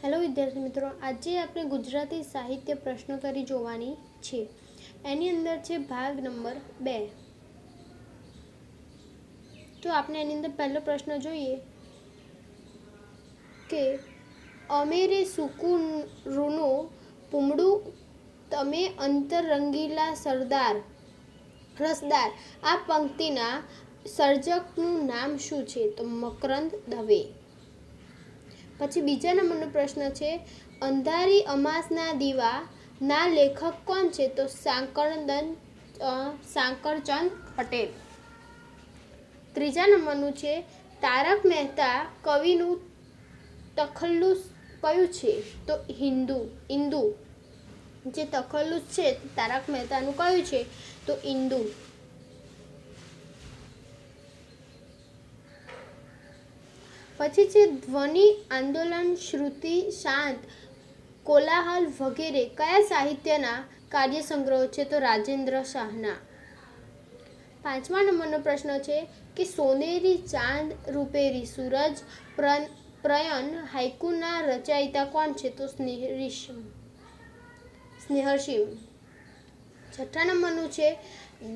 Hello વિદ્યાર્થી મિત્રો, આજે આપણે ગુજરાતી સાહિત્ય પ્રશ્નોત્તરી જોવાની છે. એની અંદર છે ભાગ નંબર 2. તો આપણે એની અંદર પહેલો પ્રશ્ન જોઈએ કે અમેરે સૂકું રૂનું પૂમડું તમે અંતર રંગીલા રસદાર. આ પંક્તિના સર્જકનું નામ શું છે? તો મકરંદ દવે. પછી બીજા નંબરનો પ્રશ્ન છે અંધારી અમાસના દીવા ના લેખક કોણ છે? તો સાંકરચંદ પટેલ. ત્રીજા નંબરનું છે તારક મહેતા કવિનું તખલ્લુસ કયું છે? તો ઇન્દુ. જે તખલ્લુસ છે તારક મહેતાનું કયું છે? તો ઇન્દુ. પછી છે ધ્વનિ આંદોલન, શ્રુતિ શાંત, કોલાહલ વગેરે કયા સાહિત્યના કાર્યસંગ્રહો છે? તો રાજેન્દ્ર શાહના. પાંચમા નંબરનો પ્રશ્ન છે કે સોનેરી ચાંદ રૂપેરી સૂરજ પ્રયન હાઇકુના રચયિતા કોણ છે? તો સ્નેહર્ષિ. છઠ્ઠા નંબરનું છે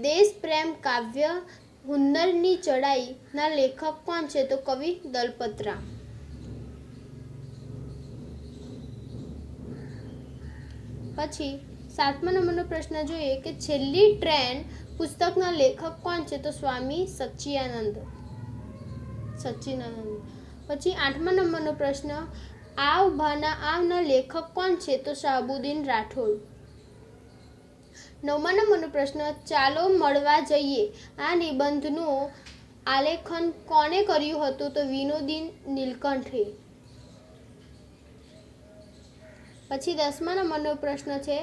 દેશ પ્રેમ કાવ્ય હુન્નરની ચડાઈ ના લેખક કોણ છે? તો કવિ દલપતરામ. પછી સાતમા નંબરનો પ્રશ્ન જોઈએ કે છેલ્લી ટ્રેન પુસ્તકના લેખક કોણ છે? તો સ્વામી સચ્ચિદાનંદ. પછી આઠમા નંબરનો પ્રશ્ન આવ ભાના આવના લેખક કોણ છે? તો શાહબુદ્દીન રાઠોડ. નવમા નંબરનો પ્રશ્ન ચાલો મળવા જઈએ આ નિબંધનું આલેખન કોણે કર્યું હતું? તો વિનોદી નીલકંઠે. પછી 10મા નંબરનો પ્રશ્ન છે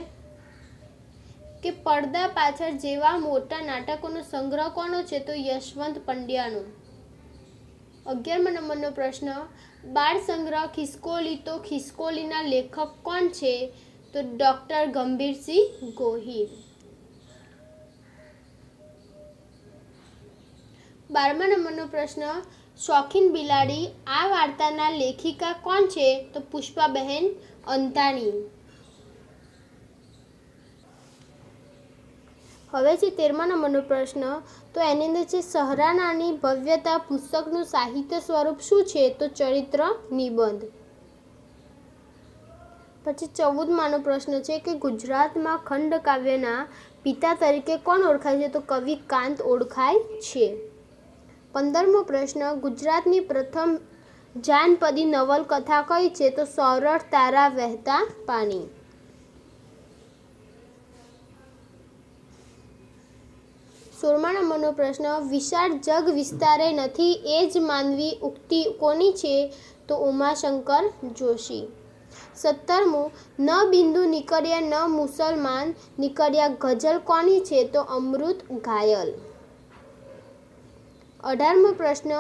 કે પડદા પાછળ જેવા મોટા નાટકોનો સંગ્રહ કોનો છે? તો યશવંત પંડ્યાનો. 11મા નંબરનો પ્રશ્ન બાળ સંગ્રહ ખિસકોલી તો ખિસકોલીના લેખક કોણ છે? તો ડોક્ટર ગંભીરસિંહ ગોહિલ. 12મા નંબરનો પ્રશ્ન શોખીન બિલાડી આ વાર્તાના લેખિકા કોણ છે? તો પુષ્પાબહેન અંતાણી. હવે છે 13મા નંબરનો પ્રશ્ન તો એની અંદર છે સહરાનાની ભવ્યતા પુસ્તકનું સાહિત્ય સ્વરૂપ શું છે? તો ચરિત્ર નિબંધ. પછી 14માનો પ્રશ્ન છે કે ગુજરાતમાં ખંડકાવ્યના પિતા તરીકે કોણ ઓળખાય છે? તો કવિ કાંત ઓળખાય છે. 15મો પ્રશ્ન ગુજરાતની પ્રથમ જાનપદી નવલકથા કઈ છે? તો સોરઠ તારા વહેતા પાણી. 16મા નંબરનો પ્રશ્ન વિશાળ જગ વિસ્તારે નથી એ જ માનવી ઉક્તિ કોની છે? તો ઉમાશંકર જોશી. 17મું ન બિંદુ નીકળ્યા ન મુસલમાન નીકળ્યા ગઝલ કોની છે? તો અમૃત ઘાયલ. 18મો પ્રશ્ન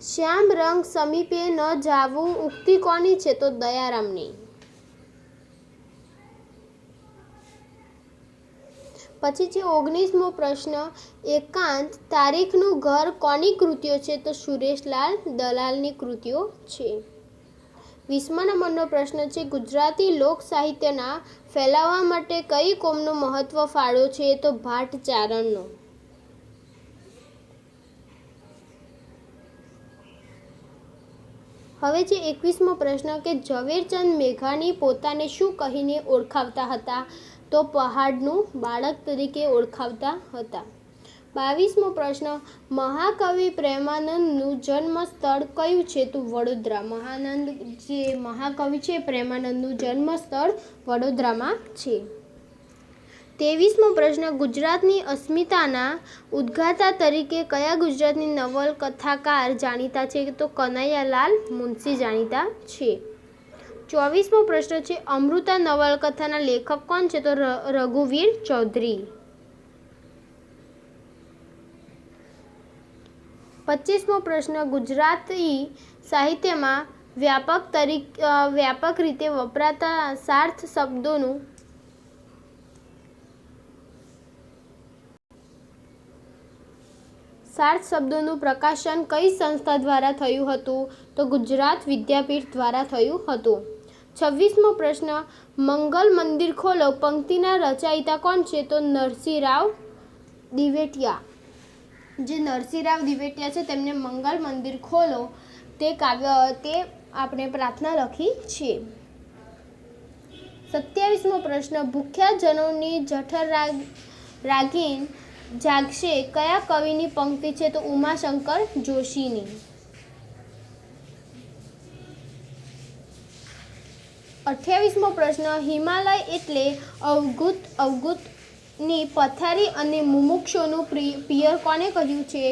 શ્યામ રંગ સમીપે ન જાવું ઉક્તિ કોની છે? તો દયારામની. પછી છે 19મો પ્રશ્ન એકાંત તારીખનું ઘર કોની કૃતિઓ છે? તો સુરેશલાલ દલાલની કૃતિઓ છે. 20મા નંબરનો પ્રશ્ન છે ગુજરાતી લોક સાહિત્યના ફેલાવવા માટે કઈ કોમનો મહત્વ ફાળો છે? તો ભાટ ચારણનો. હવે છે 21મો પ્રશ્ન કે ઝવેરચંદ મેઘાણી પોતાને શું કહીને ઓળખાવતા હતા? તો પહાડનું બાળક તરીકે ઓળખાવતા હતા. 22મો પ્રશ્ન મહાકવિ પ્રેમાનંદનું જન્મ સ્થળ કયું છે? તો વડોદરા. મહાકવિ છે પ્રેમાનંદનું જન્મ સ્થળ વડોદરામાં છે. 23મો પ્રશ્ન ગુજરાતની અસ્મિતાના ઉદ્ગાતા તરીકે કયા ગુજરાતની નવલકથાકાર જાણીતા છે? તો કનૈયાલાલ મુનશી જાણીતા છે. 24મો પ્રશ્ન છે અમૃતા નવલકથાના લેખક કોણ છે? તો રઘુવીર ચૌધરી. 25મો પ્રશ્ન ગુજરાતી સાહિત્યમાં વ્યાપક રીતે વપરાતા સાર્થ શબ્દોનું પ્રકાશન કઈ સંસ્થા દ્વારા થયું હતું? તો ગુજરાત વિદ્યાપીઠ દ્વારા થયું હતું. 26મો પ્રશ્ન મંગલ મંદિર ખોલો પંક્તિના રચયિતા કોણ છે? તો નરસિંહરાવ દિવેટિયા. જે નરસિંહરાવ દિવેટિયા છે તેમને મંગલ મંદિર ખોલો તે કાવ્ય તે આપણે પ્રાર્થના લખી છે. 27મો પ્રશ્ન ભૂખ્યા જનોની જઠર રાગીન જાગશે કયા કવિની પંક્તિ છે? તો ઉમાશંકર જોશીની. 28મો પ્રશ્ન હિમાલય એટલે અવધૂતની પથારી અને મુમુક્ષુનું પિયર કોને કહ્યું છે?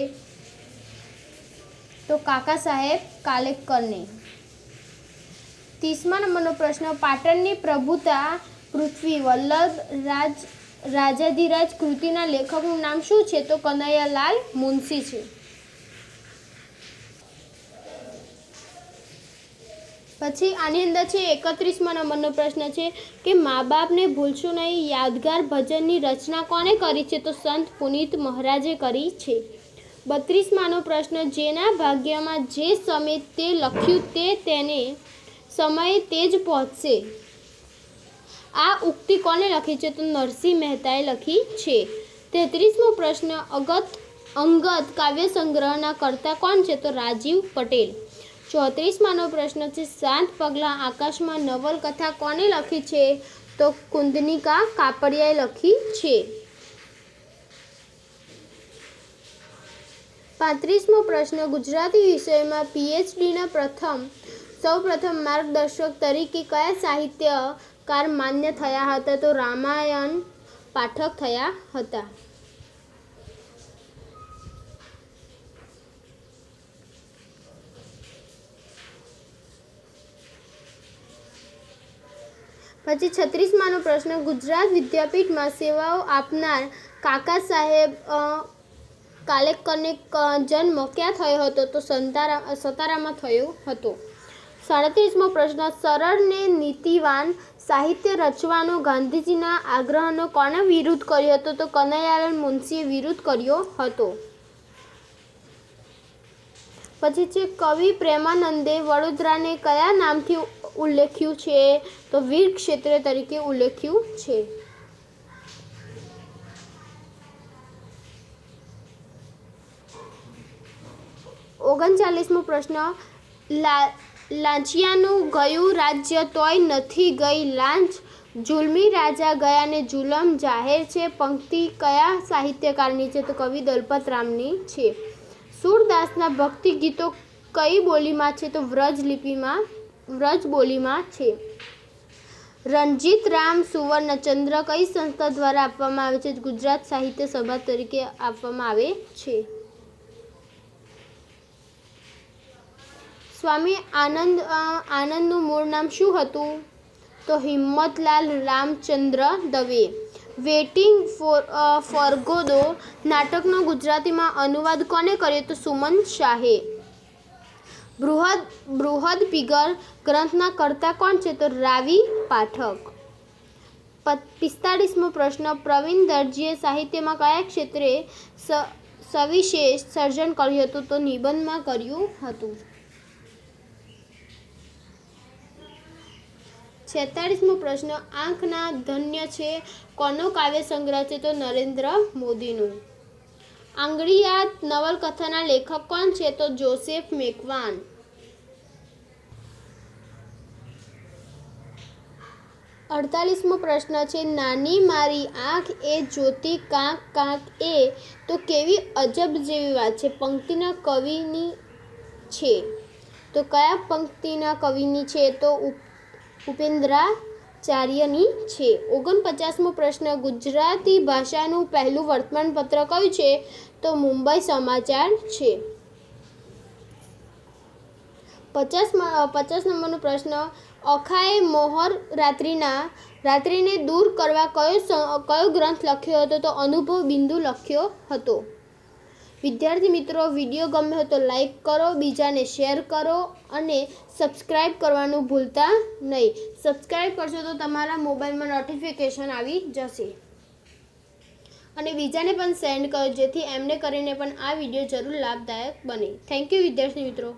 તો કાકા સાહેબ કાલેલકરને. 30મા નંબરનો પ્રશ્ન પાટણની પ્રભુતા પૃથ્વી વલ્લભ રાજાધિરાજ કૃતિના લેખકનું નામ શું છે? તો કનૈયાલાલ મુનશી છે. પછી આની અંદર છે 31મા નંબરનો પ્રશ્ન છે કે મા બાપને ભૂલશું નહીં યાદગાર ભજનની રચના કોને કરી છે? તો સંત પુનિત મહારાજે કરી છે. 32માનો પ્રશ્ન જેના ભાગ્યમાં જે સમય તે લખ્યું તે તેને સમયે તે જ પહોંચશે. આ ઉક્તિ કોને લખી છે? તો નરસિંહ મહેતાએ લખી છે. 33મો પ્રશ્ન અંગત કાવ્ય સંગ્રહના કર્તા કોણ છે? તો રાજીવ પટેલ. 34માનો પ્રશ્ન છે સાત પગલાં આકાશમાં નવલકથા કોને લખી છે? તો કુંદનિકા કાપડિયાએ લખી છે. 35મો પ્રશ્ન ગુજરાતી વિષયમાં પીએચડીના સૌપ્રથમ માર્ગદર્શક તરીકે કયા સાહિત્યકાર માન્ય થયા હતા? તો રામાયણ પાઠક થયા હતા. 36માનો પ્રશ્ન ગુજરાત વિદ્યાપીઠમાં સેવાઓ આપનાર કાકા સાહેબ કાલેલકરને જન્મ ક્યાં થયો હતો? તો સતારામાં થયો હતો. 37મો પ્રશ્ન સરળ ને નીતિવાન સાહિત્ય રચવાનો ગાંધીજીના આગ્રહનો કોણે વિરોધ કર્યો હતો? તો કનૈયાલાલ મુનશીએ વિરોધ કર્યો હતો. પછી છે કવિ પ્રેમાનંદે વડોદરાને કયા નામથી ઉલ્લેખ્યું છે? તો વીર ક્ષેત્ર તરીકે ઉલ્લેખ્યું છે. 39મો પ્રશ્ન લાંચિયાનું ગયું રાજ્ય તોય નથી ગઈ લાંચ જુલમી રાજા ગયાને જુલમ જાહેર છે પંક્તિ કયા સાહિત્યકારની છે? તો કવિ દલપતરામની છે. સૂરદાસના ભક્તિ ગીતો કઈ બોલીમાં છે? તો વ્રજ બોલીમાં છે. રણજીતરામ સુવર્ણચંદ્ર કઈ સંસ્થા દ્વારા આપવામાં આવે છે? ગુજરાત સાહિત્ય સભા તરીકે આપવામાં આવે છે. સ્વામી આનંદનું મૂળ નામ શું હતું? તો હિંમતલાલ રામચંદ્ર દવે. વેઇટિંગ ફોર ગોદો નાટકનો ગુજરાતીમાં અનુવાદ કોને કર્યો? તો સુમન શાહે. બૃહદપીગર ગ્રંથના કર્તા કોણ છે? તો રાવી પાઠક. 45મો પ્રશ્ન પ્રવીણ દરજીએ સાહિત્યમાં કયા ક્ષેત્રે સવિશેષ સર્જન કર્યું હતું? તો નિબંધમાં કર્યું હતું. 46મો પ્રશ્ન આંખના ધન્ય છે કોનો કાવ્ય સંગ્રહ છે? તો નરેન્દ્ર મોદીનું. આંગળીયાદ નવલકથાના લેખક કોણ છે? તો જોસેફ મેકવાન. 48મો પ્રશ્ન છે નાની મારી આંખ એ જોતી કાંક કાંક એ તો કેવી અજબ જેવી વાત છે પંક્તિના કવિની છે? તો કયા પંક્તિના કવિની છે? તો ઉપેન્દ્રાચાર્યની છે. 49મો પ્રશ્ન ગુજરાતી ભાષાનું પહેલું વર્તમાનપત્ર કયું છે? તો મુંબઈ સમાચાર છે. 50 નંબરનો પ્રશ્ન અખાએ મોહર રાત્રિને દૂર કરવા કયો ગ્રંથ લખ્યો હતો? તો અનુભવ બિંદુ લખ્યો હતો. વિદ્યાર્થી મિત્રો વિડીયો ગમ્યો તો લાઈક કરો, બીજાને શેર કરો અને સબસ્ક્રાઈબ કરવાનું ભૂલતા નહીં. સબસ્ક્રાઈબ કરશો તો તમારા મોબાઈલમાં નોટિફિકેશન આવી જશે અને બીજાને પણ સેન્ડ કરો જેથી એમને કરીને પણ આ વિડીયો જરૂર લાભદાયક બને. થેન્ક યુ વિદ્યાર્થી મિત્રો.